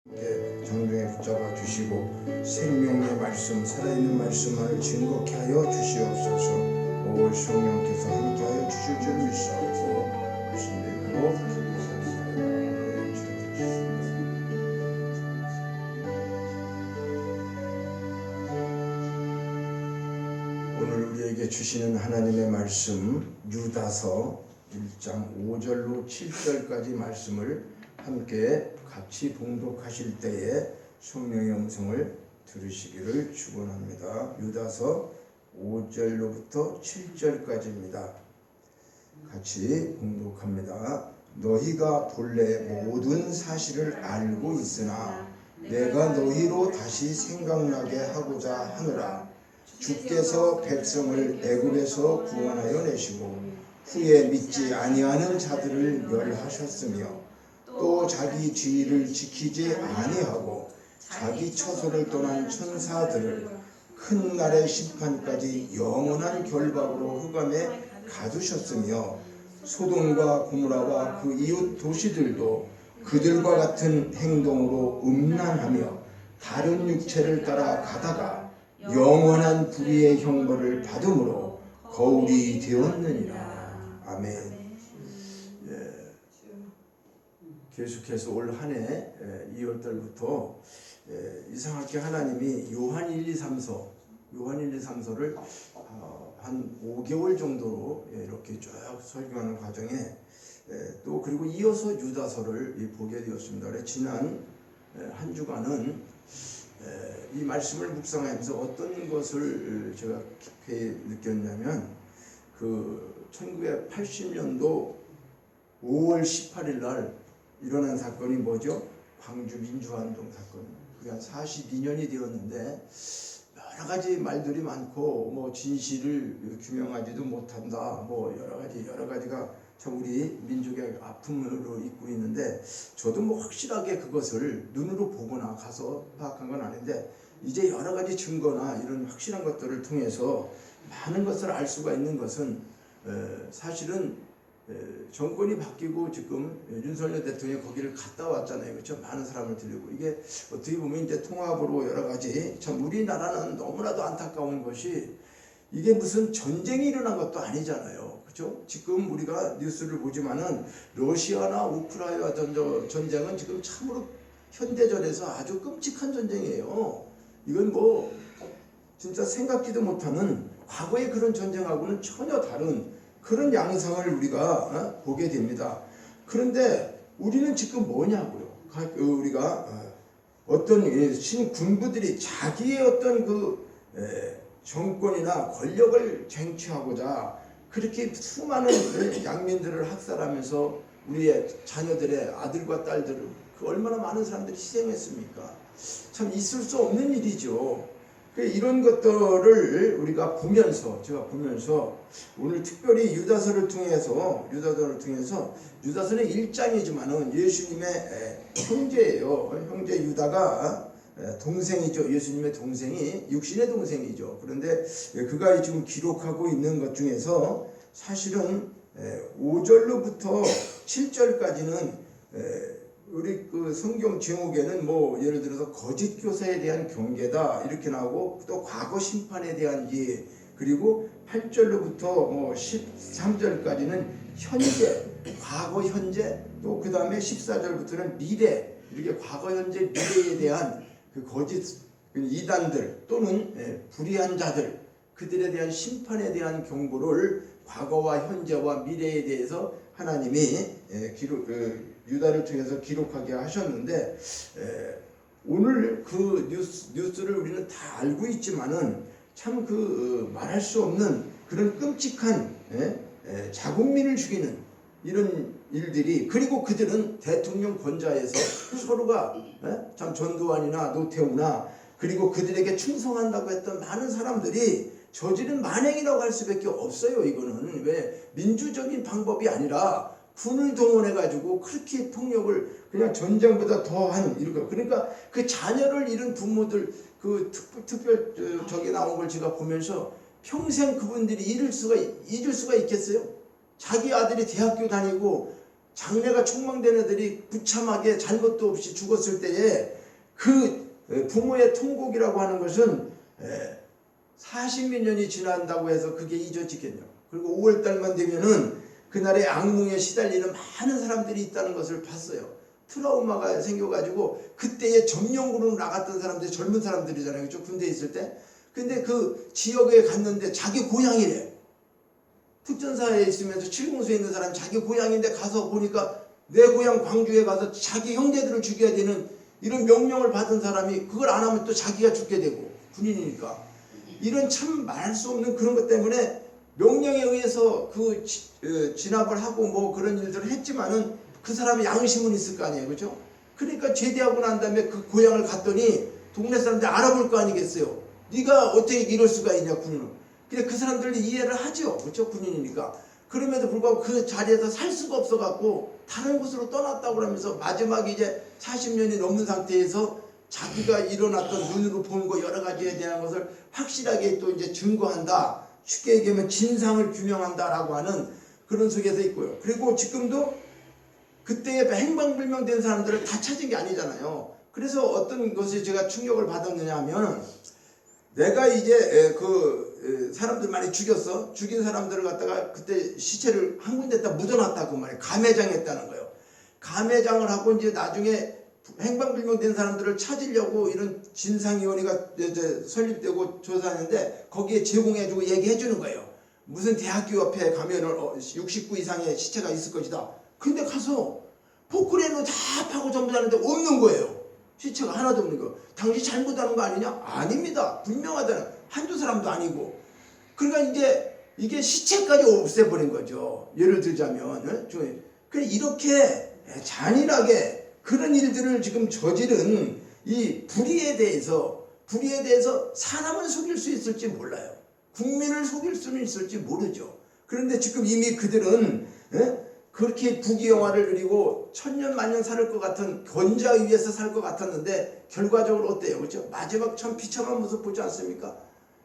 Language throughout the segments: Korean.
정중에 붙잡아 주시고 생명의 말씀, 살아있는 말씀을 증거케 하여 주시옵소서. 오 성령께서 함께하여 주실 줄 믿사옵고 주님으로 오늘 우리에게 주시는 하나님의 말씀 유다서 1장 5절로 7절까지 말씀을 함께 같이 봉독하실 때에 성령의 음성을 들으시기를 축원합니다. 유다서 5절로부터 7절까지입니다. 같이 봉독합니다. 너희가 본래 모든 사실을 알고 있으나 내가 너희로 다시 생각나게 하고자 하노라. 주께서 백성을 애굽에서 구원하여 내시고 후에 믿지 아니하는 자들을 멸하셨으며 또 자기 주의를 지키지 아니하고 자기 처소를 떠난 천사들을 큰 날의 심판까지 영원한 결박으로 흑암에 가두셨으며 소돔과 고모라와 그 이웃 도시들도 그들과 같은 행동으로 음란하며 다른 육체를 따라 가다가 영원한 불의의 형벌을 받음으로 거울이 되었느니라. 아멘. 계속해서 올 한 해 2월달부터 이상하게 하나님이 요한 1, 2, 3서를 한 5개월 정도로 이렇게 쭉 설교하는 과정에 또 그리고 이어서 유다서를 보게 되었습니다. 그래서 지난 한 주간은 이 말씀을 묵상하면서 어떤 것을 제가 깊이 느꼈냐면 그 1980년도 5월 18일 날 일어난 사건이 뭐죠? 광주 민주화운동 사건. 그게 한 42년이 되었는데 여러 가지 말들이 많고 뭐 진실을 규명하지도 못한다. 뭐 여러 가지가 참 우리 민족의 아픔으로 있고 있는데 저도 뭐 확실하게 그것을 눈으로 보거나 가서 파악한 건 아닌데 이제 여러 가지 증거나 이런 확실한 것들을 통해서 많은 것을 알 수가 있는 것은 사실은 정권이 바뀌고 지금 윤석열 대통령이 거기를 갔다 왔잖아요. 그렇죠? 많은 사람을 들이고 이게 어떻게 보면 이제 통합으로 여러 가지 참 우리나라는 너무나도 안타까운 것이 이게 무슨 전쟁이 일어난 것도 아니잖아요. 그렇죠? 지금 우리가 뉴스를 보지만은 러시아나 우크라이나 전쟁은 지금 참으로 현대전에서 아주 끔찍한 전쟁이에요. 이건 뭐 진짜 생각지도 못하는 과거의 그런 전쟁하고는 전혀 다른 그런 양상을 우리가 보게 됩니다. 그런데 우리는 지금 뭐냐고요? 우리가 어떤 신군부들이 자기의 어떤 그 정권이나 권력을 쟁취하고자 그렇게 수많은 양민들을 학살하면서 우리의 자녀들의 아들과 딸들을 그 얼마나 많은 사람들이 희생했습니까? 참 있을 수 없는 일이죠. 이런 것들을 우리가 제가 보면서 오늘 특별히 유다서를 통해서 유다서는 1장이지만은 예수님의 형제예요. 형제 유다가 동생이죠. 예수님의 동생이 육신의 동생이죠. 그런데 그가 지금 기록하고 있는 것 중에서 사실은 5절로부터 7절까지는 우리 그 성경 제목에는 뭐 예를 들어서 거짓 교사에 대한 경계다 이렇게 나오고 또 과거 심판에 대한 예 그리고 8절로부터 뭐 13절까지는 현재 과거 현재 또 그 다음에 14절부터는 미래 이렇게 과거 현재 미래에 대한 그 거짓 이단들 또는 불의한 자들 그들에 대한 심판에 대한 경고를 과거와 현재와 미래에 대해서 하나님이 유다를 통해서 기록하게 하셨는데 오늘 그 뉴스를 우리는 다 알고 있지만은 참 그 말할 수 없는 그런 끔찍한 자국민을 죽이는 이런 일들이 그리고 그들은 대통령 권좌에서 서로가 참 전두환이나 노태우나 그리고 그들에게 충성한다고 했던 많은 사람들이 저지른 만행이라고 할 수밖에 없어요. 이거는 왜 민주적인 방법이 아니라 군을 동원해가지고 그렇게 폭력을 그냥 전쟁보다 더한 이런 그러니까 그 자녀를 잃은 부모들 그 특별 저기 나온 걸 제가 보면서 평생 그분들이 잊을 수가 있겠어요? 자기 아들이 대학교 다니고 장래가 촉망된 애들이 부참하게 잘못도 없이 죽었을 때에 그 부모의 통곡이라고 하는 것은 40몇 년이 지난다고 해서 그게 잊어지겠냐. 그리고 5월달만 되면은 그날의 악몽에 시달리는 많은 사람들이 있다는 것을 봤어요. 트라우마가 생겨가지고 그때의 점령군으로 나갔던 사람들이 젊은 사람들이잖아요. 그렇죠? 군대에 있을 때. 근데 그 지역에 갔는데 자기 고향이래. 특전사에 있으면서 칠공수에 있는 사람이 자기 고향인데 가서 보니까 내 고향 광주에 가서 자기 형제들을 죽여야 되는 이런 명령을 받은 사람이 그걸 안 하면 또 자기가 죽게 되고 군인이니까 이런 참 말할 수 없는 그런 것 때문에 명령에 의해서 그 진압을 하고 뭐 그런 일들을 했지만은 그 사람의 양심은 있을 거 아니에요. 그죠? 그러니까 제대하고 난 다음에 그 고향을 갔더니 동네 사람들이 알아볼 거 아니겠어요. 네가 어떻게 이럴 수가 있냐 군인은. 근데 그 사람들이 이해를 하죠. 그렇죠? 군인이니까. 그럼에도 불구하고 그 자리에서 살 수가 없어갖고 다른 곳으로 떠났다고 그러면서 마지막에 이제 40년이 넘은 상태에서 자기가 일어났던 눈으로 본 거 여러 가지에 대한 것을 확실하게 또 이제 증거한다. 쉽게 얘기하면 진상을 규명한다라고 하는 그런 속에서 있고요. 그리고 지금도 그때에 행방불명된 사람들을 다 찾은 게 아니잖아요. 그래서 어떤 것이 제가 충격을 받았느냐 하면 내가 이제 사람들 많이 죽였어. 죽인 사람들을 갖다가 그때 시체를 한 군데다 묻어놨다고 말이에요. 감회장했다는 거예요. 감회장을 하고 이제 나중에 행방불명된 사람들을 찾으려고 이런 진상위원회가 이제 설립되고 조사하는데 거기에 제공해주고 얘기해주는 거예요. 무슨 대학교 옆에 가면은 69 이상의 시체가 있을 것이다. 근데 가서 포크레인으로 다 파고 전부 다 하는데 없는 거예요. 시체가 하나도 없는 거. 당신 잘못하는 거 아니냐? 아닙니다. 분명하다는. 한두 사람도 아니고. 그러니까 이제 이게 시체까지 없애버린 거죠. 예를 들자면. 그래 이렇게 잔인하게 그런 일들을 지금 저지른 이 불의에 대해서 사람을 속일 수 있을지 몰라요. 국민을 속일 수는 있을지 모르죠. 그런데 지금 이미 그들은 그렇게 부귀영화를 누리고 천년 만년 살 것 같은 견자 위에서 살 것 같았는데 결과적으로 어때요? 그렇죠? 마지막 참 비참한 모습 보지 않습니까?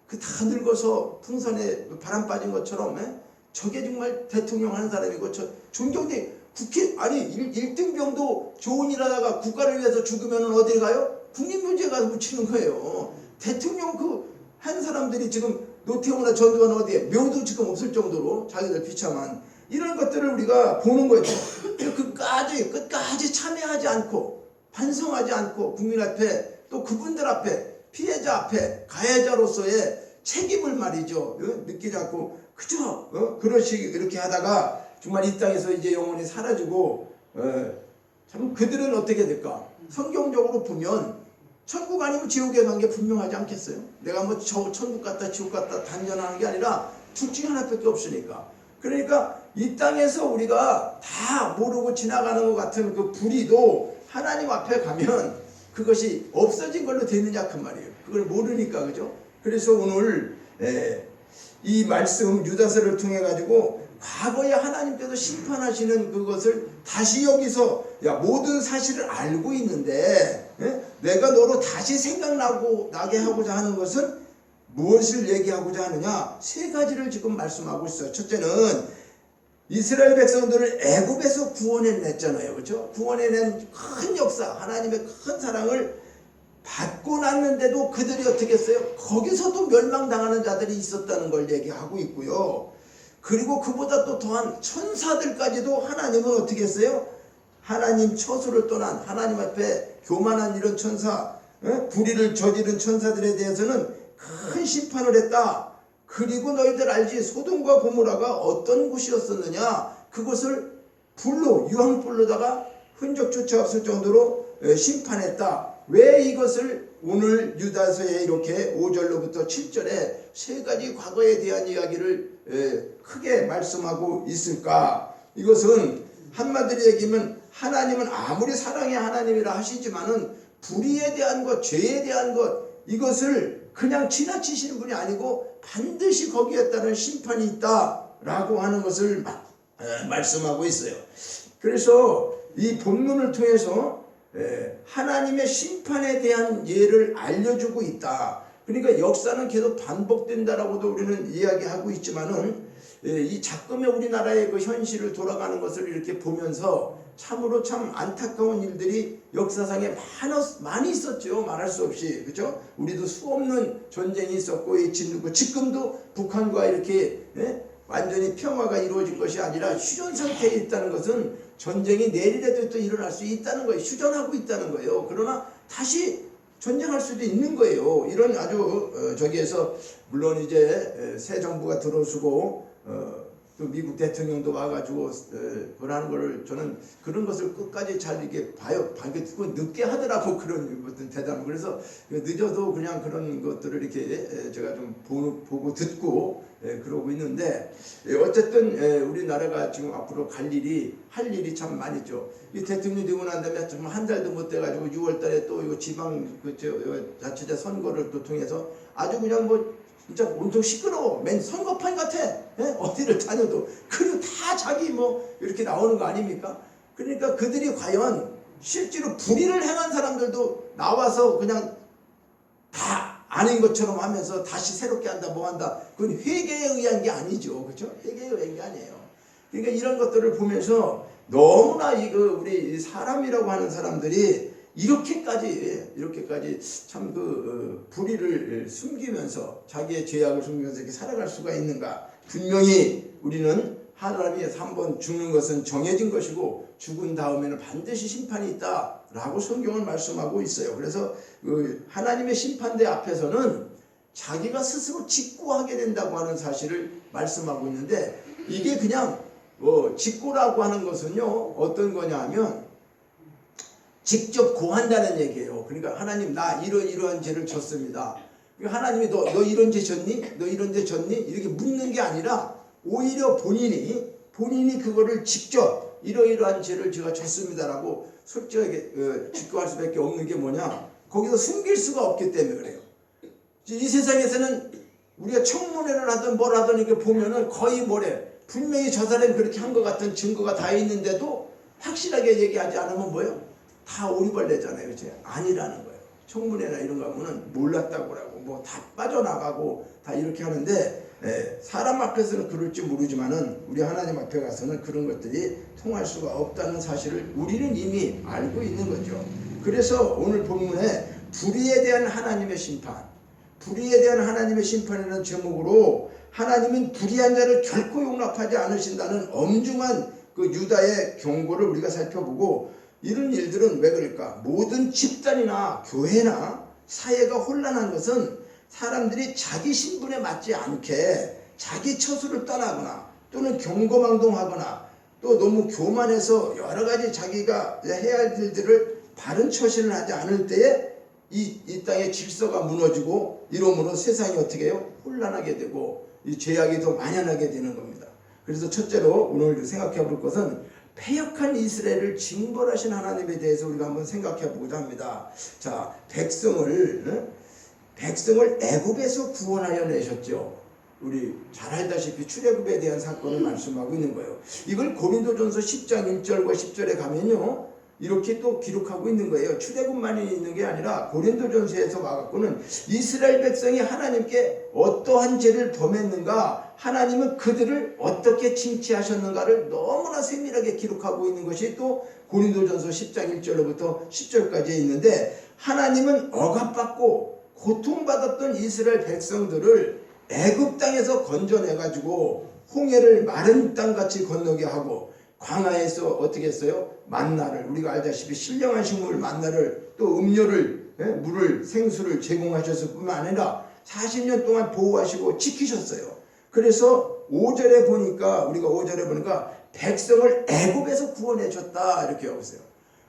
그 다 늙어서 풍선에 바람 빠진 것처럼 저게 정말 대통령 하는 사람이고 존경대 국회 아니 1등병도 좋은 일 하다가 국가를 위해서 죽으면 어디 가요? 국립묘지에 가서 묻히는 거예요. 대통령 그 한 사람들이 지금 노태우나 전두환 어디에 묘도 지금 없을 정도로 자기들 비참한 이런 것들을 우리가 보는 거죠. 끝까지 참여하지 않고 반성하지 않고 국민 앞에 또 그분들 앞에 피해자 앞에 가해자로서의 책임을 말이죠. 느끼지 않고 그저 이렇게 하다가 정말 이 땅에서 이제 영원히 사라지고 참 그들은 어떻게 될까? 성경적으로 보면 천국 아니면 지옥에 간 게 분명하지 않겠어요? 내가 뭐 천국 갔다 지옥 갔다 단전하는 게 아니라 둘 중에 하나밖에 없으니까. 그러니까 이 땅에서 우리가 다 모르고 지나가는 것 같은 그 불의도 하나님 앞에 가면 그것이 없어진 걸로 되느냐 그 말이에요. 그걸 모르니까. 그죠? 그래서 오늘 이 말씀 유다서를 통해 가지고 과거에 하나님께서 심판하시는 그것을 다시 여기서 모든 사실을 알고 있는데 내가 너로 다시 생각나게 하고자 하는 것은 무엇을 얘기하고자 하느냐? 세 가지를 지금 말씀하고 있어요. 첫째는 이스라엘 백성들을 애굽에서 구원해냈잖아요. 그렇죠? 구원해낸 큰 역사, 하나님의 큰 사랑을 받고 났는데도 그들이 어떻게 했어요? 거기서도 멸망당하는 자들이 있었다는 걸 얘기하고 있고요. 그리고 그보다 또 더한 천사들까지도 하나님은 어떻게 했어요? 하나님 처소를 떠난 하나님 앞에 교만한 이런 천사, 불의를 저지른 천사들에 대해서는 큰 심판을 했다. 그리고 너희들 알지? 소돔과 고모라가 어떤 곳이었었느냐? 그것을 불로 유황불로다가 흔적조차 없을 정도로 심판했다. 왜 이것을 오늘 유다서에 이렇게 5절로부터 7절에 세 가지 과거에 대한 이야기를 크게 말씀하고 있을까? 이것은 한마디로 얘기하면 하나님은 아무리 사랑의 하나님이라 하시지만은 불의에 대한 것, 죄에 대한 것 이것을 그냥 지나치시는 분이 아니고 반드시 거기에 따른 심판이 있다라고 하는 것을 말씀하고 있어요. 그래서 이 본문을 통해서 하나님의 심판에 대한 예를 알려주고 있다. 그러니까 역사는 계속 반복된다라고도 우리는 이야기하고 있지만은 이 작금의 우리나라의 그 현실을 돌아가는 것을 이렇게 보면서 참으로 참 안타까운 일들이 역사상에 많이 있었죠. 말할 수 없이. 그죠? 우리도 수없는 전쟁이 있었고, 지금도 북한과 이렇게 완전히 평화가 이루어진 것이 아니라 휴전 상태에 있다는 것은 전쟁이 내일에도 또 일어날 수 있다는 거예요. 휴전하고 있다는 거예요. 그러나 다시 전쟁할 수도 있는 거예요. 이런 아주 저기에서 물론 이제 새 정부가 들어서고 또 미국 대통령도 와가지고 그러는 거를 저는 그런 것을 끝까지 잘 이렇게 봐요. 듣고 늦게 하더라고 그런 어떤 대담. 그래서 늦어도 그냥 그런 것들을 이렇게 제가 좀 보고 듣고 그러고 있는데 어쨌든 우리나라가 지금 앞으로 할 일이 참 많죠. 이 대통령 되고 난 다음에 정말 한 달도 못 돼가지고 6월달에 또 이거 지방 자치제 선거를 또 통해서 아주 그냥 뭐 진짜 온통 시끄러워. 맨 선거판 같아. 어디를 다녀도. 그리고 다 자기 뭐 이렇게 나오는 거 아닙니까? 그러니까 그들이 과연 실제로 불의를 행한 사람들도 나와서 그냥 다 아닌 것처럼 하면서 다시 새롭게 한다 뭐 한다. 그건 회개에 의한 게 아니죠. 그렇죠? 회개에 의한 게 아니에요. 그러니까 이런 것들을 보면서 너무나 우리 사람이라고 하는 사람들이 이렇게까지 참 불의를 숨기면서 자기의 죄악을 숨기면서 이렇게 살아갈 수가 있는가? 분명히 우리는 하나님이 한번 죽는 것은 정해진 것이고 죽은 다음에는 반드시 심판이 있다라고 성경은 말씀하고 있어요. 그래서 하나님의 심판대 앞에서는 자기가 스스로 직고하게 된다고 하는 사실을 말씀하고 있는데 이게 그냥 직고라고 하는 것은요 어떤 거냐 하면 직접 고한다는 얘기예요. 그러니까 하나님 나 이러한 죄를 졌습니다. 그러니까 하나님이 너 이런 죄 졌니? 너 이런 죄 졌니? 이렇게 묻는 게 아니라 오히려 본인이 그거를 직접 이러이러한 죄를 제가 졌습니다라고 솔직하게 직거할 수밖에 없는 게 뭐냐? 거기서 숨길 수가 없기 때문에 그래요. 이 세상에서는 우리가 청문회를 하든 뭘 하든 이렇게 보면은 거의 분명히 저 사람이 그렇게 한 것 같은 증거가 다 있는데도 확실하게 얘기하지 않으면 뭐예요? 다 오리발내잖아요. 그치? 아니라는 거예요. 청문회나 이런 거 하면은 몰랐다고 하고 뭐 다 빠져나가고 다 이렇게 하는데 사람 앞에서는 그럴지 모르지만은 우리 하나님 앞에 가서는 그런 것들이 통할 수가 없다는 사실을 우리는 이미 알고 있는 거죠. 그래서 오늘 본문에 불의에 대한 하나님의 심판이라는 제목으로 하나님은 불의한 자를 결코 용납하지 않으신다는 엄중한 그 유다의 경고를 우리가 살펴보고 이런 일들은 왜 그럴까? 모든 집단이나 교회나 사회가 혼란한 것은 사람들이 자기 신분에 맞지 않게 자기 처소를 떠나거나 또는 경거망동하거나 또 너무 교만해서 여러 가지 자기가 해야 할 일들을 바른 처신을 하지 않을 때에 이 땅의 질서가 무너지고 이러므로 세상이 어떻게 해요? 혼란하게 되고 이 죄악이 더 만연하게 되는 겁니다. 그래서 첫째로 오늘 생각해 볼 것은 패역한 이스라엘을 징벌하신 하나님에 대해서 우리가 한번 생각해 보고자 합니다. 자, 백성을 애굽에서 구원하여 내셨죠. 우리 잘 알다시피 출애굽에 대한 사건을 말씀하고 있는 거예요. 이걸 고린도전서 10장 1절과 10절에 가면요. 이렇게 또 기록하고 있는 거예요. 출애굽만이 있는 게 아니라 고린도전서에서 와갖고는 이스라엘 백성이 하나님께 어떠한 죄를 범했는가, 하나님은 그들을 어떻게 징치하셨는가를 너무나 세밀하게 기록하고 있는 것이 또 고린도전서 10장 1절로부터 10절까지 있는데, 하나님은 억압받고 고통받았던 이스라엘 백성들을 애굽 땅에서 건져내가지고 홍해를 마른 땅같이 건너게 하고 광야에서 어떻게 했어요? 만나를, 우리가 알다시피 신령한 식물 만나를, 또 음료를, 물을, 생수를 제공하셨을 뿐만 아니라 40년 동안 보호하시고 지키셨어요. 그래서 5절에 보니까 백성을 애굽에서 구원해 줬다 이렇게 하고 있어요.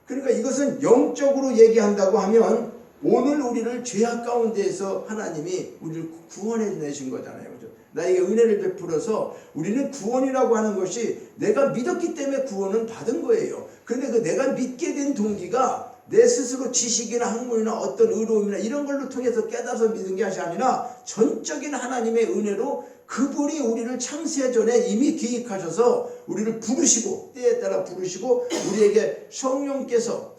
그러니까 이것은 영적으로 얘기한다고 하면 오늘 우리를 죄악 가운데에서 하나님이 우리를 구원해 내신 거잖아요. 그죠? 나에게 은혜를 베풀어서 우리는 구원이라고 하는 것이 내가 믿었기 때문에 구원은 받은 거예요. 그런데 그 내가 믿게 된 동기가 내 스스로 지식이나 학문이나 어떤 의로움이나 이런 걸로 통해서 깨달아서 믿은 게 아니라 전적인 하나님의 은혜로 그분이 우리를 창세 전에 이미 기획하셔서 우리를 부르시고 때에 따라 부르시고 우리에게 성령께서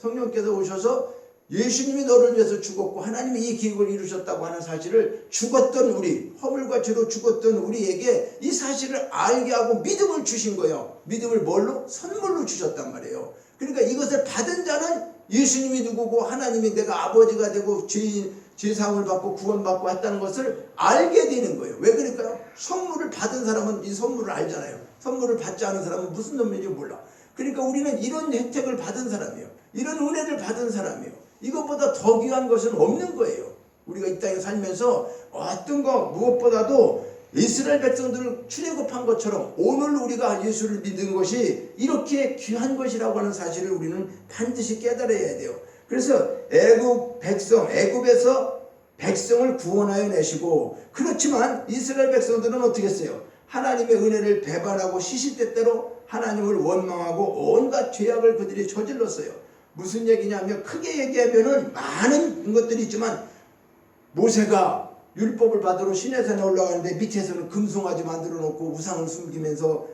오셔서 예수님이 너를 위해서 죽었고 하나님이 이 계획을 이루셨다고 하는 사실을 죽었던 우리, 허물과 죄로 죽었던 우리에게 이 사실을 알게 하고 믿음을 주신 거예요. 믿음을 뭘로? 선물로 주셨단 말이에요. 그러니까 이것을 받은 자는 예수님이 누구고 하나님이 내가 아버지가 되고 죄사함을 받고 구원받고 했다는 것을 알게 되는 거예요. 왜 그럴까요? 선물을 받은 사람은 이 선물을 알잖아요. 선물을 받지 않은 사람은 무슨 놈인지 몰라. 그러니까 우리는 이런 혜택을 받은 사람이에요. 이런 은혜를 받은 사람이에요. 이것보다 더 귀한 것은 없는 거예요. 우리가 이 땅에 살면서 어떤 거 무엇보다도 이스라엘 백성들을 출애굽한 것처럼 오늘 우리가 예수를 믿은 것이 이렇게 귀한 것이라고 하는 사실을 우리는 반드시 깨달아야 돼요. 그래서 애굽에서 백성을 구원하여 내시고, 그렇지만 이스라엘 백성들은 어떻게 했어요? 하나님의 은혜를 배반하고 시시때때로 하나님을 원망하고 온갖 죄악을 그들이 저질렀어요. 무슨 얘기냐면 크게 얘기하면은 많은 것들이 있지만, 모세가 율법을 받으러 시내산에 올라가는데 밑에서는 금송아지 만들어 놓고 우상을 숨기면서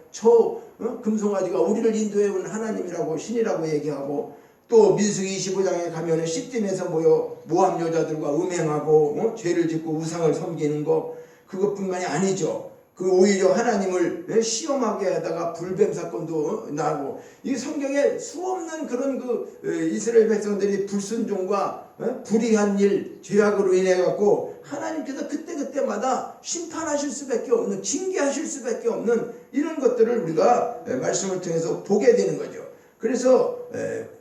금송아지가 우리를 인도해 온 하나님이라고 신이라고 얘기하고, 또 민수기 25장에 가면은 시딤에서 모여 모함 여자들과 음행하고 죄를 짓고 우상을 섬기는 거, 그것뿐만이 아니죠. 그 오히려 하나님을 시험하게 하다가 불뱀 사건도 나고, 이 성경에 수없는 그런 이스라엘 백성들이 불순종과 불의한 일, 죄악으로 인해 갖고 하나님께서 그때마다 심판하실 수밖에 없는, 징계하실 수밖에 없는 이런 것들을 우리가 말씀을 통해서 보게 되는 거죠. 그래서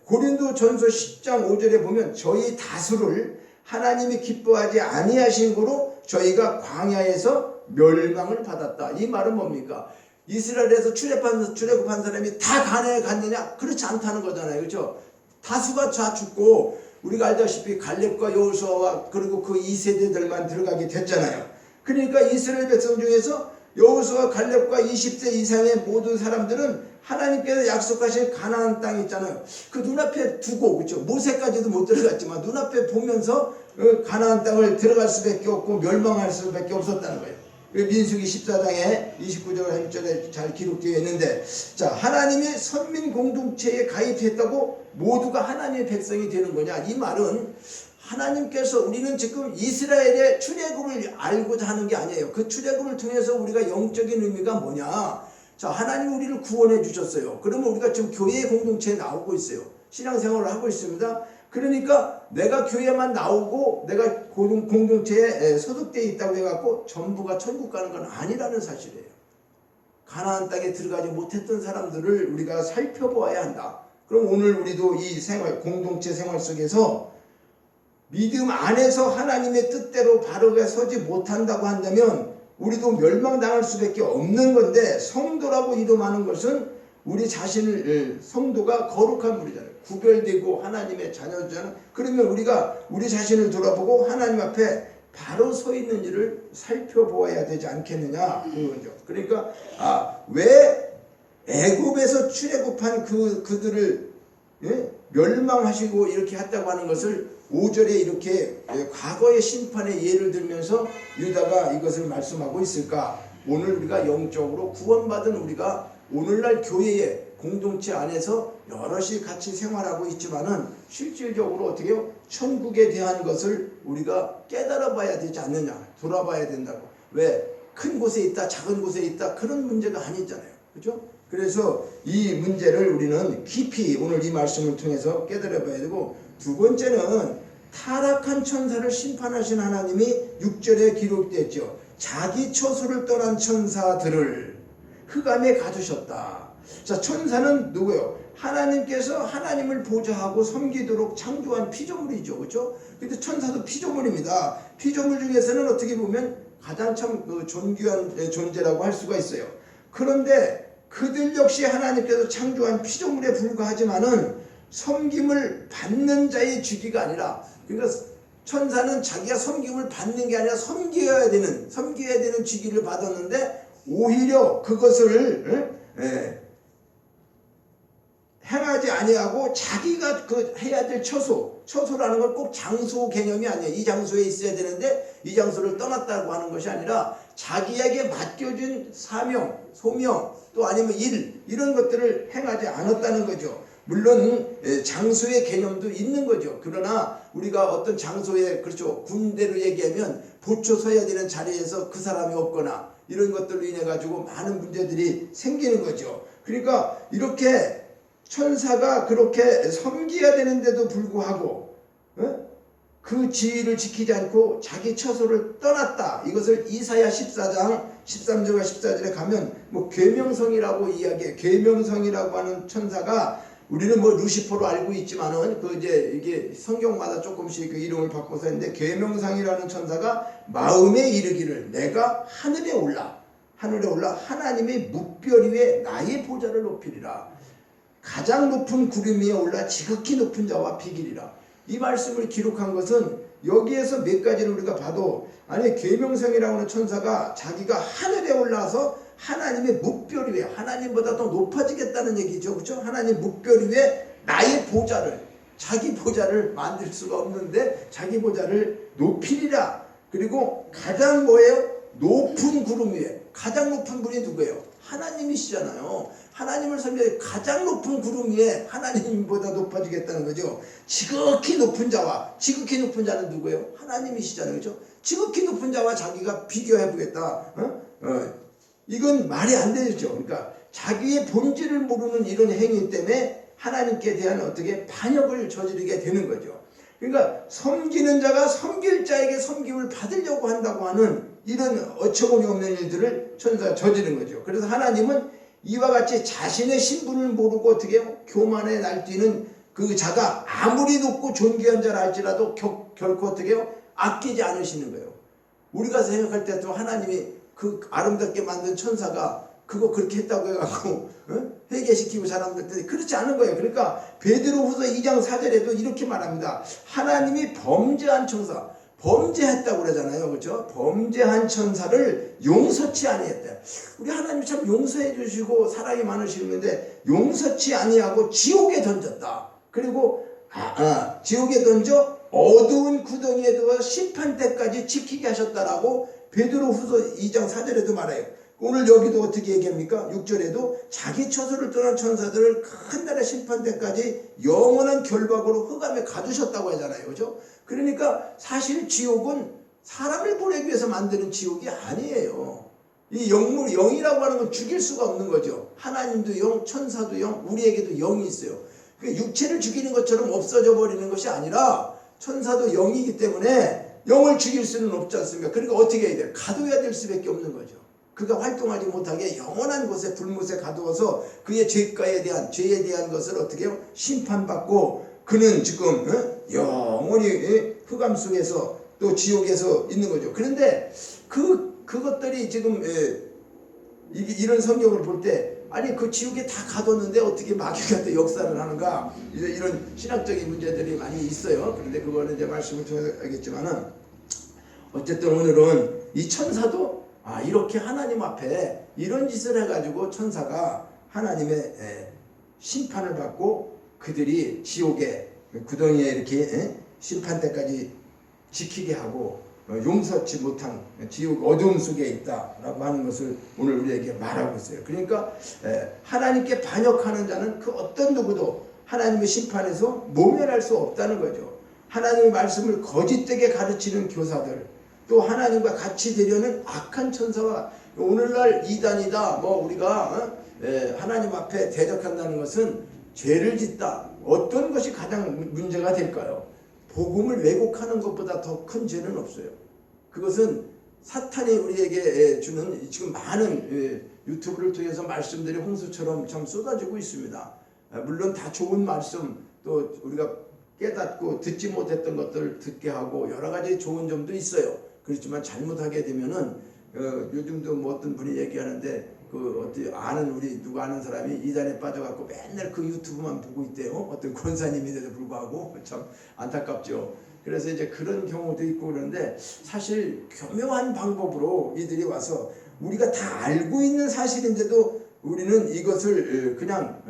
고린도전서 10장 5절에 보면 저희 다수를 하나님이 기뻐하지 아니하신 거로 저희가 광야에서 멸망을 받았다. 이 말은 뭡니까? 이스라엘에서 출애굽한 사람이 다 가나안에 갔느냐? 그렇지 않다는 거잖아요. 그렇죠? 다수가 다 죽고, 우리가 알다시피 갈렙과 여호수아와 그리고 그 2세대들만 들어가게 됐잖아요. 그러니까 이스라엘 백성 중에서 여호수아 갈렙과 20세 이상의 모든 사람들은 하나님께서 약속하신 가나안 땅이 있잖아요. 그 눈앞에 두고, 그렇죠? 모세까지도 못 들어갔지만 눈앞에 보면서 가나안 땅을 들어갈 수밖에 없고 멸망할 수밖에 없었다는 거예요. 민수기 14장에 29절 1절에 잘 기록되어 있는데, 자, 하나님이 선민 공동체에 가입했다고 모두가 하나님의 백성이 되는 거냐? 이 말은 하나님께서, 우리는 지금 이스라엘의 출애굽을 알고자 하는 게 아니에요. 그 출애굽을 통해서 우리가 영적인 의미가 뭐냐? 자, 하나님 우리를 구원해 주셨어요. 그러면 우리가 지금 교회 공동체에 나오고 있어요. 신앙생활을 하고 있습니다. 그러니까 내가 교회만 나오고 내가 공동체에 소속되어 있다고 해갖고 전부가 천국 가는 건 아니라는 사실이에요. 가나안 땅에 들어가지 못했던 사람들을 우리가 살펴보아야 한다. 그럼 오늘 우리도 이 공동체 생활 속에서 믿음 안에서 하나님의 뜻대로 바르게 서지 못한다고 한다면 우리도 멸망당할 수밖에 없는 건데, 성도라고 이름하는 것은 우리 자신을, 성도가 거룩한 분이잖아요. 구별되고 하나님의 자녀잖아요. 그러면 우리가 우리 자신을 돌아보고 하나님 앞에 바로 서 있는지를 살펴보아야 되지 않겠느냐, 그거죠. 그러니까 왜 애굽에서 출애굽한 그들을 멸망하시고 이렇게 했다고 하는 것을 5절에 이렇게 과거의 심판의 예를 들면서 유다가 이것을 말씀하고 있을까? 오늘 우리가 영적으로 구원받은 우리가 오늘날 교회의 공동체 안에서 여럿이 같이 생활하고 있지만은 실질적으로 어떻게 해요? 천국에 대한 것을 우리가 깨달아 봐야 되지 않느냐, 돌아봐야 된다고. 왜? 큰 곳에 있다, 작은 곳에 있다, 그런 문제가 아니잖아요. 그렇죠? 그래서 이 문제를 우리는 깊이 오늘 이 말씀을 통해서 깨달아 봐야 되고, 두 번째는 타락한 천사를 심판하신 하나님이 6절에 기록되었죠. 자기 처소를 떠난 천사들을 흑암에 가두셨다. 자, 천사는 누구예요? 하나님께서 하나님을 보좌하고 섬기도록 창조한 피조물이죠. 그렇죠? 근데 천사도 피조물입니다. 피조물 중에서는 어떻게 보면 가장 참 존귀한 존재라고 할 수가 있어요. 그런데 그들 역시 하나님께서 창조한 피조물에 불과하지만은 섬김을 받는 자의 주기가 아니라, 그러니까 천사는 자기가 섬김을 받는 게 아니라 섬겨야 되는 주기를 받았는데, 오히려 그것을 행하지 아니하고 자기가 해야 될 처소라는 건 꼭 장소 개념이 아니에요. 이 장소에 있어야 되는데 이 장소를 떠났다고 하는 것이 아니라 자기에게 맡겨진 사명, 소명, 또 아니면 일, 이런 것들을 행하지 않았다는 거죠. 물론 장소의 개념도 있는 거죠. 그러나 우리가 어떤 장소에 그렇죠 군대로 얘기하면 보초 서야 되는 자리에서 그 사람이 없거나 이런 것들로 인해 가지고 많은 문제들이 생기는 거죠. 그러니까 이렇게 천사가 그렇게 섬겨야 되는데도 불구하고 그 지위를 지키지 않고 자기 처소를 떠났다. 이것을 이사야 14장 13절과 14절에 가면 뭐 계명성이라고 이야기해. 계명성이라고 하는 천사가 우리는 뭐 루시퍼로 알고 있지만은 그 이제 이게 성경마다 조금씩 그 이름을 바꿔서 했는데 계명성이라는 천사가 마음에 이르기를 내가 하늘에 올라 하나님의 뭇별 위에 나의 보좌를 높이리라. 가장 높은 구름 위에 올라 지극히 높은 자와 비기리라. 이 말씀을 기록한 것은 여기에서 몇 가지를 우리가 봐도 아니 계명성이라고 하는 천사가 자기가 하늘에 올라서 하나님의 뭇별 위에 하나님보다 더 높아지겠다는 얘기죠. 그렇죠? 하나님 뭇별 위에 나의 보좌를 자기 보좌를 만들 수가 없는데 자기 보좌를 높이리라. 그리고 가장 뭐예요? 높은 구름 위에 가장 높은 분이 누구예요? 하나님이시잖아요. 하나님을 섬겨 가장 높은 구름 위에 하나님보다 높아지겠다는 거죠. 지극히 높은 자와 지극히 높은 자는 누구예요? 하나님이시잖아요. 그렇죠? 지극히 높은 자와 자기가 비교해 보겠다. 이건 말이 안 되죠. 그러니까 자기의 본질을 모르는 이런 행위 때문에 하나님께 대한 어떻게 반역을 저지르게 되는 거죠. 그러니까 섬기는 자가 섬길 자에게 섬김을 받으려고 한다고 하는 이런 어처구니 없는 일들을 천사가 저지른 거죠. 그래서 하나님은 이와 같이 자신의 신분을 모르고 어떻게 해요? 교만에 날뛰는 그 자가 아무리 높고 존귀한 자라 할지라도 결코 어떻게 해요? 아끼지 않으시는 거예요. 우리가 생각할 때도 하나님이 그 아름답게 만든 천사가 그거 그렇게 했다고 해갖고 회개시키고 사람들 때 그렇지 않은 거예요. 그러니까 베드로후서 2장 4절에도 이렇게 말합니다. 하나님이 범죄한 천사 범죄했다고 그러잖아요. 그렇죠? 범죄한 천사를 용서치 아니했다. 우리 하나님 참 용서해 주시고 사랑이 많으시는데 용서치 아니하고 지옥에 던졌다. 그리고 지옥에 던져 어두운 구덩이에 두어 심판 때까지 지키게 하셨다라고 베드로후서 2장 4절에도 말해요. 오늘 여기도 어떻게 얘기합니까? 6절에도 자기 처소를 떠난 천사들을 큰 날의 심판 때까지 영원한 결박으로 흑암에 가두셨다고 하잖아요. 그렇죠? 그러니까 사실 지옥은 사람을 보내기 위해서 만드는 지옥이 아니에요. 이 영이라고 하는 건 죽일 수가 없는 거죠. 하나님도 영, 천사도 영, 우리에게도 영이 있어요. 육체를 죽이는 것처럼 없어져 버리는 것이 아니라 천사도 영이기 때문에 영을 죽일 수는 없지 않습니까? 그러니까 어떻게 해야 돼요? 가둬야 될 수밖에 없는 거죠. 그가 활동하지 못하게 영원한 곳에 불못에 가두어서 그의 죄에 대한 것을 어떻게 해요? 심판받고 그는 지금 영원히 흑암 속에서 또 지옥에서 있는 거죠. 그런데 그것들이 지금 이런 성경을 볼 때 아니 그 지옥에 다 가뒀는데 어떻게 마귀가 또 역사를 하는가 이런 신학적인 문제들이 많이 있어요. 그런데 그거는 이제 말씀을 통해서 알겠지만은 어쨌든 오늘은 이 천사도 이렇게 하나님 앞에 이런 짓을 해가지고 천사가 하나님의 심판을 받고 그들이 지옥에 구덩이에 이렇게 심판 때까지 지키게 하고 용서치 못한 지옥 어두움 속에 있다라고 하는 것을 오늘 우리에게 말하고 있어요. 그러니까 하나님께 반역하는 자는 그 어떤 누구도 하나님의 심판에서 모면할 수 없다는 거죠. 하나님의 말씀을 거짓되게 가르치는 교사들 또 하나님과 같이 되려는 악한 천사와 오늘날 이단이다 우리가 하나님 앞에 대적한다는 것은 죄를 짓다. 어떤 것이 가장 문제가 될까요? 복음을 왜곡하는 것보다 더 큰 죄는 없어요. 그것은 사탄이 우리에게 주는 지금 많은 유튜브를 통해서 말씀들이 홍수처럼 참 쏟아지고 있습니다. 물론 다 좋은 말씀 또 우리가 깨닫고 듣지 못했던 것들을 듣게 하고 여러 가지 좋은 점도 있어요. 그렇지만 잘못하게 되면은 요즘도 어떤 분이 얘기하는데 누가 아는 사람이 이단에 빠져갖고 맨날 그 유튜브만 보고 있대요. 어떤 권사님인데도 불구하고 참 안타깝죠. 그래서 이제 그런 경우도 있고 그러는데 사실 교묘한 방법으로 이들이 와서 우리가 다 알고 있는 사실인데도 우리는 이것을 그냥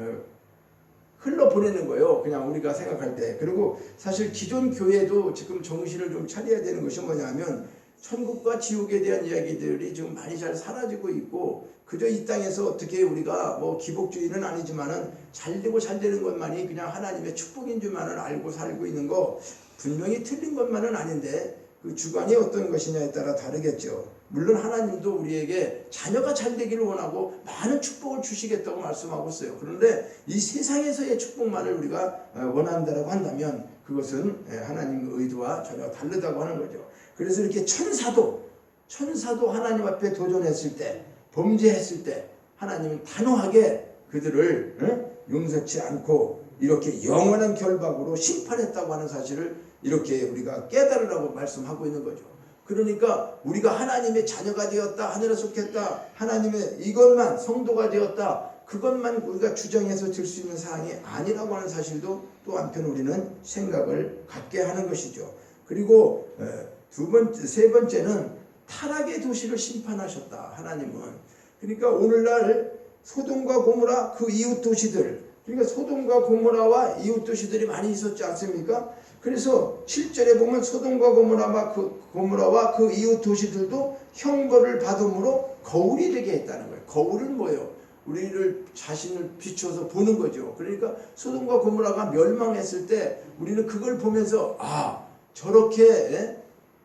흘러보내는 거예요. 그냥 우리가 생각할 때. 그리고 사실 기존 교회도 지금 정신을 좀 차려야 되는 것이 뭐냐면 천국과 지옥에 대한 이야기들이 지금 많이 잘 사라지고 있고, 그저 이 땅에서 어떻게 우리가 뭐 기복주의는 아니지만은 잘 되고 잘 되는 것만이 그냥 하나님의 축복인 줄만을 알고 살고 있는 거, 분명히 틀린 것만은 아닌데 그 주관이 어떤 것이냐에 따라 다르겠죠. 물론 하나님도 우리에게 자녀가 잘 되기를 원하고 많은 축복을 주시겠다고 말씀하고 있어요. 그런데 이 세상에서의 축복만을 우리가 원한다라고 한다면 그것은 하나님의 의도와 전혀 다르다고 하는 거죠. 그래서 이렇게 천사도 하나님 앞에 도전했을 때, 범죄했을 때 하나님은 단호하게 그들을 용서치 않고 이렇게 영원한 결박으로 심판했다고 하는 사실을 이렇게 우리가 깨달으라고 말씀하고 있는 거죠. 그러니까 우리가 하나님의 자녀가 되었다, 하늘에 속했다, 하나님의 이것만 성도가 되었다, 그것만 우리가 주장해서 들 수 있는 사항이 아니라고 하는 사실도 또 한편 우리는 생각을 갖게 하는 것이죠. 그리고 세 번째는 타락의 도시를 심판하셨다, 하나님은. 그러니까 오늘날 소돔과 고모라 그 이웃 도시들, 그러니까 소돔과 고모라와 이웃 도시들이 많이 있었지 않습니까? 그래서 7절에 보면 소돔과 고모라와 그 이웃 도시들도 형벌을 받음으로 거울이 되게 했다는 거예요. 거울은 뭐예요? 우리를 자신을 비춰서 보는 거죠. 그러니까 소돔과 고모라가 멸망했을 때 우리는 그걸 보면서 저렇게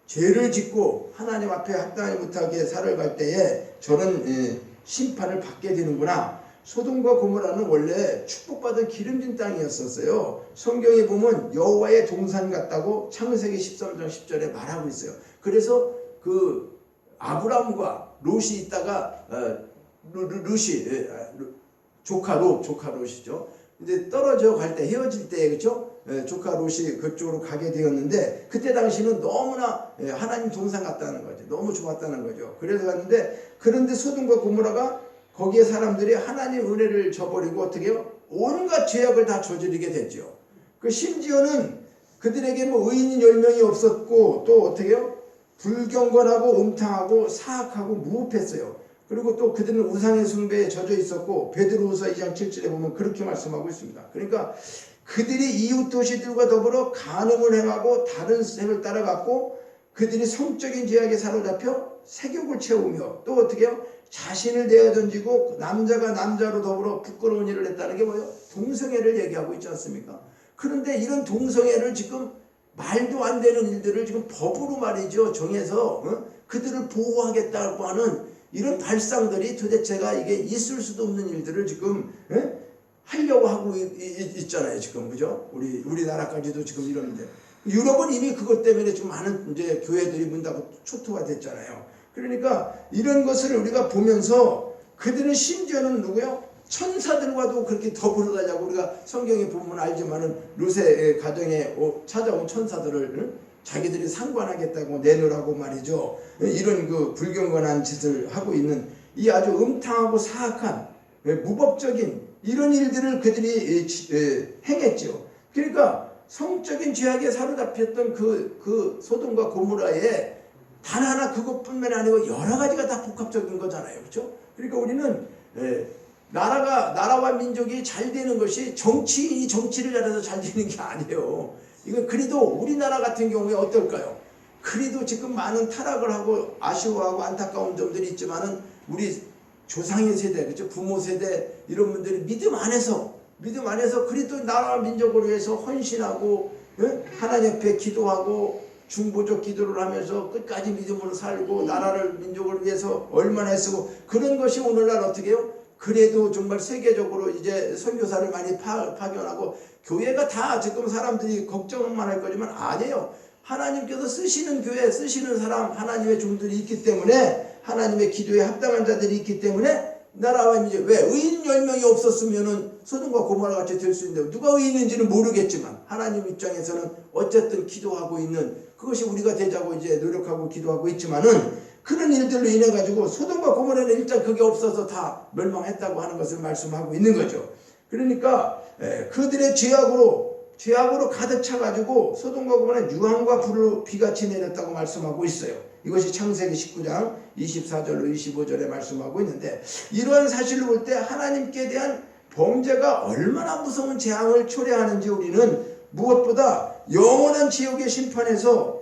죄를 짓고 하나님 앞에 합당하지 못하게 살아갈 때에 저런 심판을 받게 되는구나. 소돔과 고모라는 원래 축복받은 기름진 땅이었었어요. 성경에 보면 여호와의 동산 같다고 창세기 13장 10절에 말하고 있어요. 그래서 그 아브람과 롯이 있다가 조카 롯이죠. 이제 떨어져 갈 때, 헤어질 때, 그렇죠? 조카 롯이 그쪽으로 가게 되었는데, 그때 당시는 너무나 하나님 동산 같다는 거죠. 너무 좋았다는 거죠. 그래서 갔는데, 그런데 소돔과 고모라가 거기에 사람들이 하나님 은혜를 저버리고 어떻게 해요? 온갖 죄악을 다 저지르게 됐죠. 그 심지어는 그들에게 뭐 의인인 10명이 없었고, 또 어떻게 해요? 불경건하고 음탕하고 사악하고 무흡했어요. 그리고 또 그들은 우상의 숭배에 젖어 있었고, 베드로후서 2장 7절에 보면 그렇게 말씀하고 있습니다. 그러니까 그들이 이웃 도시들과 더불어 간음을 행하고 다른 셈을 따라갔고, 그들이 성적인 죄악에 사로잡혀 색욕을 채우며, 또 어떻게 해요? 자신을 내어던지고 남자가 남자로 더불어 부끄러운 일을 했다는 게 뭐예요? 동성애를 얘기하고 있지 않습니까? 그런데 이런 동성애를 지금 말도 안 되는 일들을 지금 법으로 말이죠, 정해서 그들을 보호하겠다고 하는 이런 발상들이 도대체가 이게 있을 수도 없는 일들을 지금 하려고 하고 있잖아요, 지금. 그죠? 우리나라까지도 지금 이러는데. 유럽은 이미 그것 때문에 좀 많은 이제 교회들이 문 닫고 초토화 됐잖아요. 그러니까 이런 것을 우리가 보면서 그들은 심지어는 누구요? 천사들과도 그렇게 더불어 다니고, 우리가 성경에 보면 알지만은 롯의 가정에 찾아온 천사들을 자기들이 상관하겠다고 내놓으라고 말이죠. 이런 그 불경건한 짓을 하고 있는 이 아주 음탕하고 사악한 무법적인 이런 일들을 그들이 행했죠. 그러니까 성적인 죄악에 사로잡혔던 그 소돔과 고모라에 단 하나 그것뿐만 아니고 여러 가지가 다 복합적인 거잖아요. 그렇죠? 그러니까 우리는 나라와 민족이 잘 되는 것이 정치인이 정치를 잘해서 잘 되는 게 아니에요. 이건 그래도 우리나라 같은 경우에 어떨까요? 그래도 지금 많은 타락을 하고 아쉬워하고 안타까운 점들이 있지만은 우리 조상의 세대, 그렇죠? 부모 세대 이런 분들이 믿음 안에서 그래도 나라와 민족을 위해서 헌신하고 하나님 앞에 기도하고 중보적 기도를 하면서 끝까지 믿음으로 살고 나라를 민족을 위해서 얼마나 애쓰고 그런 것이 오늘날 어떻게 해요? 그래도 정말 세계적으로 이제 선교사를 많이 파견하고 교회가 다 지금 사람들이 걱정만 할 거지만 아니에요. 하나님께서 쓰시는 교회, 쓰시는 사람, 하나님의 종들이 있기 때문에, 하나님의 기도에 합당한 자들이 있기 때문에 나라와 민족, 왜 의인 10명이 없었으면은 소돔과 고모라 같이 될 수 있는데, 누가 의인인지는 모르겠지만 하나님 입장에서는 어쨌든 기도하고 있는, 그것이 우리가 되자고 이제 노력하고 기도하고 있지만은 그런 일들로 인해 가지고 소돔과 고모라는 일단 그게 없어서 다 멸망했다고 하는 것을 말씀하고 있는 거죠. 그러니까 그들의 죄악으로 가득 차가지고 소돔과 고모라는 유황과 불로 비같이 내렸다고 말씀하고 있어요. 이것이 창세기 19장 24절로 25절에 말씀하고 있는데, 이러한 사실을 볼 때 하나님께 대한 범죄가 얼마나 무서운 재앙을 초래하는지 우리는 무엇보다 영원한 지옥의 심판에서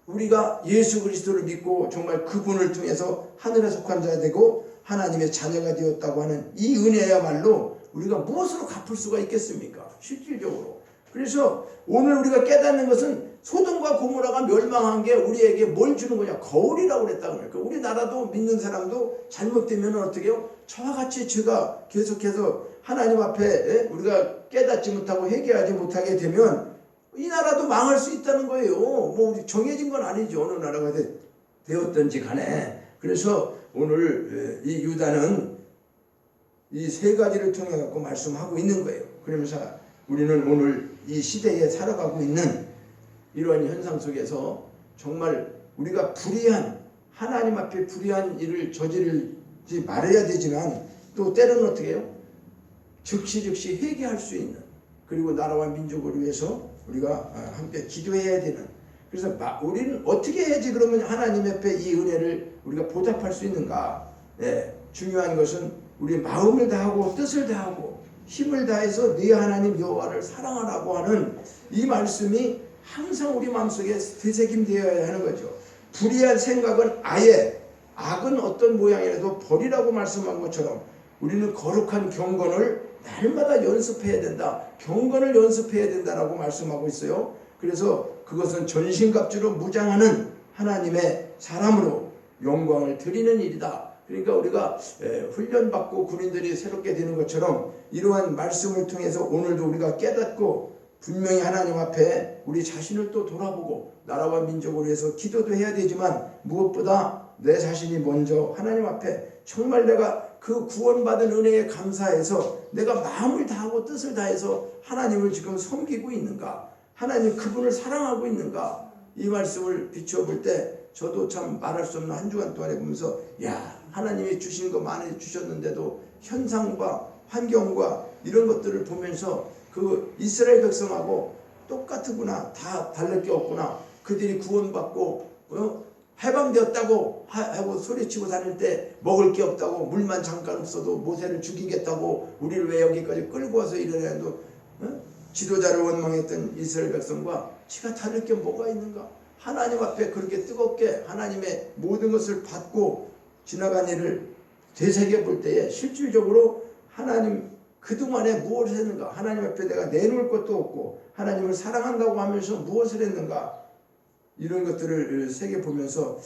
우리가 예수 그리스도를 믿고 정말 그분을 통해서 하늘에 속한 자 되고 하나님의 자녀가 되었다고 하는 이 은혜야말로 우리가 무엇으로 갚을 수가 있겠습니까? 실질적으로. 그래서 오늘 우리가 깨닫는 것은 소돔과 고모라가 멸망한 게 우리에게 뭘 주는 거냐? 거울이라고 그랬다. 그러니까 우리나라도 믿는 사람도 잘못되면 어떻게 해요? 저와 같이 죄가 계속해서 하나님 앞에 우리가 깨닫지 못하고 회개하지 못하게 되면 이 나라도 망할 수 있다는 거예요. 뭐 정해진 건 아니죠. 어느 나라가 되었든지 간에. 그래서 오늘 이 유다는 이 세 가지를 통해 갖고 말씀하고 있는 거예요. 그러면서 우리는 오늘 이 시대에 살아가고 있는 이러한 현상 속에서 정말 우리가 불의한 하나님 앞에 불의한 일을 저지르지 말아야 되지만 또 때로는 어떻게 해요? 즉시 회개할 수 있는 그리고 나라와 민족을 위해서 우리가 함께 기도해야 되는 그래서 우리는 어떻게 해야지 그러면 하나님 앞에 이 은혜를 우리가 보답할 수 있는가? 중요한 것은 우리 마음을 다하고 뜻을 다하고 힘을 다해서 네 하나님 여호와를 사랑하라고 하는 이 말씀이 항상 우리 마음속에 되새김되어야 하는 거죠. 불의한 생각은 아예 악은 어떤 모양이라도 버리라고 말씀한 것처럼 우리는 거룩한 경건을 날마다 연습해야 된다. 경건을 연습해야 된다라고 말씀하고 있어요. 그래서 그것은 전신갑주로 무장하는 하나님의 사람으로 영광을 드리는 일이다. 그러니까 우리가 훈련받고 군인들이 새롭게 되는 것처럼 이러한 말씀을 통해서 오늘도 우리가 깨닫고 분명히 하나님 앞에 우리 자신을 또 돌아보고 나라와 민족을 위해서 기도도 해야 되지만 무엇보다 내 자신이 먼저 하나님 앞에 정말 내가 그 구원받은 은혜에 감사해서 내가 마음을 다하고 뜻을 다해서 하나님을 지금 섬기고 있는가? 하나님 그분을 사랑하고 있는가? 이 말씀을 비춰볼 때 저도 참 말할 수 없는 한 주간 동안에 보면서 야 하나님이 주신 거 많이 주셨는데도 현상과 환경과 이런 것들을 보면서 그 이스라엘 백성하고 똑같구나. 다 다를 게 없구나. 그들이 구원받고 해방되었다고 하고 소리치고 다닐 때 먹을 게 없다고 물만 잠깐 없어도 모세를 죽이겠다고 우리를 왜 여기까지 끌고 와서 이러냐도 지도자를 원망했던 이스라엘 백성과 지가 다를 게 뭐가 있는가? 하나님 앞에 그렇게 뜨겁게 하나님의 모든 것을 받고 지나간 일을 되새겨 볼 때에 실질적으로 하나님 그동안에 무엇을 했는가? 하나님 앞에 내가 내놓을 것도 없고 하나님을 사랑한다고 하면서 무엇을 했는가? 이런 것들을 새겨보면서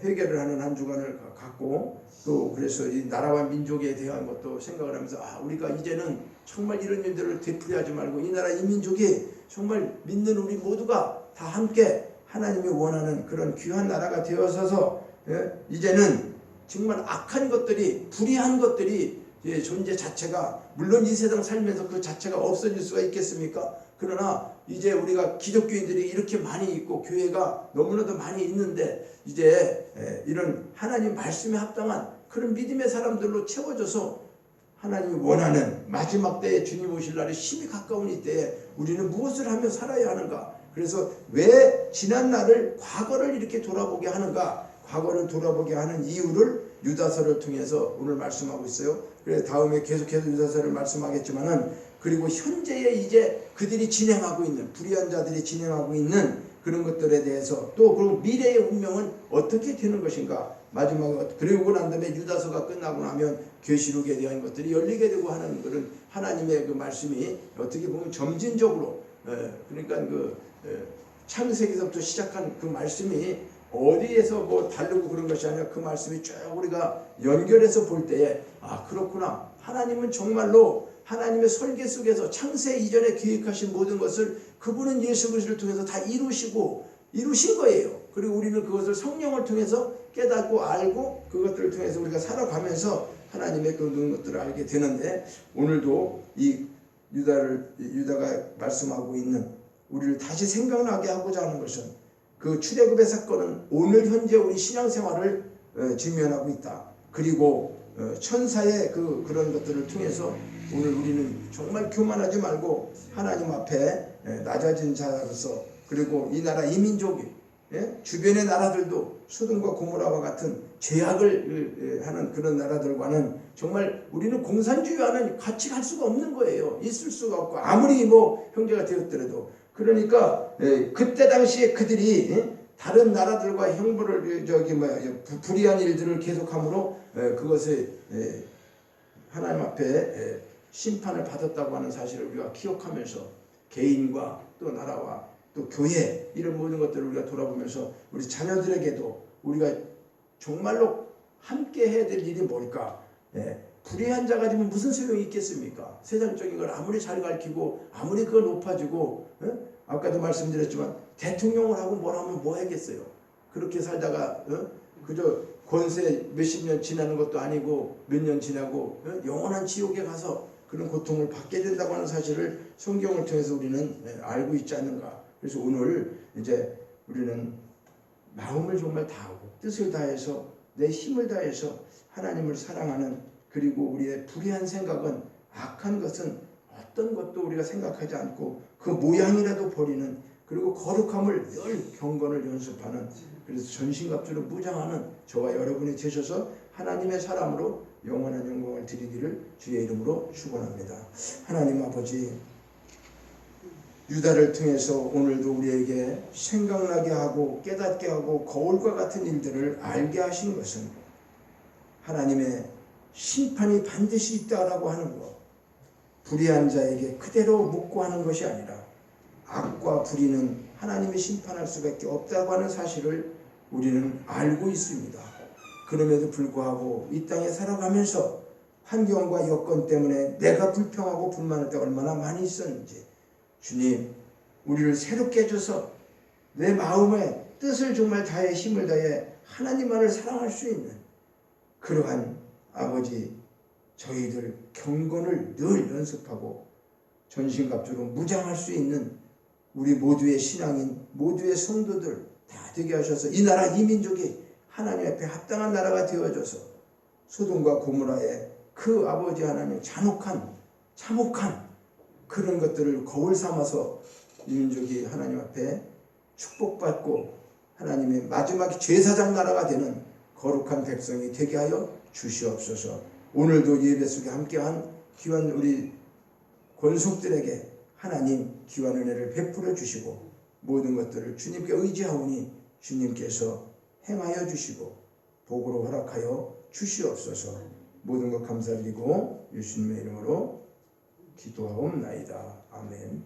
회개를 하는 한 주간을 갖고 또 그래서 이 나라와 민족에 대한 것도 생각을 하면서 우리가 이제는 정말 이런 일들을 되풀이하지 말고 이 나라 이 민족이 정말 믿는 우리 모두가 다 함께 하나님이 원하는 그런 귀한 나라가 되어서서 이제는 정말 악한 것들이 불의한 것들이 존재 자체가 물론 이 세상 살면서 그 자체가 없어질 수가 있겠습니까? 그러나 이제 우리가 기독교인들이 이렇게 많이 있고 교회가 너무나도 많이 있는데 이제 이런 하나님 말씀에 합당한 그런 믿음의 사람들로 채워져서 하나님이 원하는 마지막 때에 주님 오실 날이 심히 가까운 이때에 우리는 무엇을 하며 살아야 하는가? 그래서 왜 지난 날을 과거를 이렇게 돌아보게 하는가? 과거를 돌아보게 하는 이유를 유다서를 통해서 오늘 말씀하고 있어요. 그래서 다음에 계속해서 유다서를 말씀하겠지만은 그리고 현재에 이제 그들이 진행하고 있는 불의한 자들이 진행하고 있는 그런 것들에 대해서 또 그리고 미래의 운명은 어떻게 되는 것인가? 마지막에 그리고 난 다음에 유다서가 끝나고 나면 계시록에 대한 것들이 열리게 되고 하는 그런 하나님의 그 말씀이 어떻게 보면 점진적으로 그러니까 그 창세기서부터 시작한 그 말씀이 어디에서 뭐 다르고 그런 것이 아니라 그 말씀이 쭉 우리가 연결해서 볼 때에 그렇구나. 하나님은 정말로 하나님의 설계 속에서 창세 이전에 계획하신 모든 것을 그분은 예수 그리스도를 통해서 다 이루신 거예요. 그리고 우리는 그것을 성령을 통해서 깨닫고 알고 그것들을 통해서 우리가 살아가면서 하나님의 그 것들을 알게 되는데 오늘도 이 유다가 말씀하고 있는 우리를 다시 생각나게 하고자 하는 것은 그 출애굽의 사건은 오늘 현재 우리 신앙생활을 직면하고 있다. 그리고 천사의 그런 것들을 통해서 오늘 우리는 정말 교만하지 말고 하나님 앞에 낮아진 자로서 그리고 이 나라 이 민족이 주변의 나라들도 소돔과 고모라와 같은 제약을 하는 그런 나라들과는 정말 우리는 공산주의와는 같이 갈 수가 없는 거예요. 있을 수가 없고 아무리 뭐 형제가 되었더라도 그러니까 그때 당시에 그들이 다른 나라들과 형벌을 불의한 일들을 계속함으로 그것에 하나님 앞에 심판을 받았다고 하는 사실을 우리가 기억하면서 개인과 또 나라와 또 교회 이런 모든 것들을 우리가 돌아보면서 우리 자녀들에게도 우리가 정말로 함께 해야 될 일이 뭘까? 불의한 자가 되면 무슨 소용이 있겠습니까? 세상적인 걸 아무리 잘 가르치고 아무리 그걸 높아지고 아까도 말씀드렸지만 대통령을 하고 뭘 하면 뭐 하겠어요? 그렇게 살다가 그저 권세 몇십 년 지나는 것도 아니고 몇 년 지나고 영원한 지옥에 가서 그런 고통을 받게 된다고 하는 사실을 성경을 통해서 우리는 알고 있지 않는가. 그래서 오늘 이제 우리는 마음을 정말 다하고 뜻을 다해서 내 힘을 다해서 하나님을 사랑하는, 그리고 우리의 불의한 생각은, 악한 것은 어떤 것도 우리가 생각하지 않고 그 모양이라도 버리는, 그리고 거룩함을 늘 경건을 연습하는, 그래서 전신갑주로 무장하는 저와 여러분이 되셔서 하나님의 사람으로 영원한 영광을 드리기를 주의 이름으로 축원합니다. 하나님 아버지, 유다를 통해서 오늘도 우리에게 생각나게 하고 깨닫게 하고 거울과 같은 일들을 알게 하신 것은 하나님의 심판이 반드시 있다라고 하는 것, 불의한 자에게 그대로 묵고하는 것이 아니라 악과 불의는 하나님이 심판할 수밖에 없다고 하는 사실을 우리는 알고 있습니다. 그럼에도 불구하고 이 땅에 살아가면서 환경과 여건 때문에 내가 불평하고 불만할 때가 얼마나 많이 있었는지, 주님 우리를 새롭게 해줘서 내 마음의 뜻을 정말 다해 힘을 다해 하나님만을 사랑할 수 있는 그러한 아버지, 저희들 경건을 늘 연습하고 전신갑주로 무장할 수 있는 우리 모두의 신앙인 모두의 성도들 다 되게 하셔서 이 나라 이 민족이 하나님 앞에 합당한 나라가 되어져서 소돔과 고모라의 그 아버지 하나님 잔혹한 참혹한 그런 것들을 거울 삼아서 이 민족이 하나님 앞에 축복받고 하나님의 마지막 제사장 나라가 되는 거룩한 백성이 되게 하여 주시옵소서. 오늘도 예배 속에 함께한 귀한 우리 권속들에게 하나님 귀한 은혜를 베풀어 주시고 모든 것들을 주님께 의지하오니 주님께서 행하여 주시고 복으로 허락하여 주시옵소서. 모든 것 감사드리고 예수님의 이름으로 기도하옵나이다. 아멘.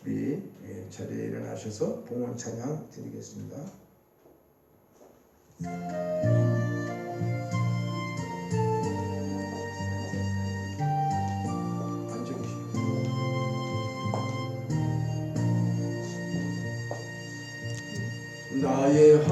우리 자리에 일어나셔서 봉헌 찬양 드리겠습니다. 나의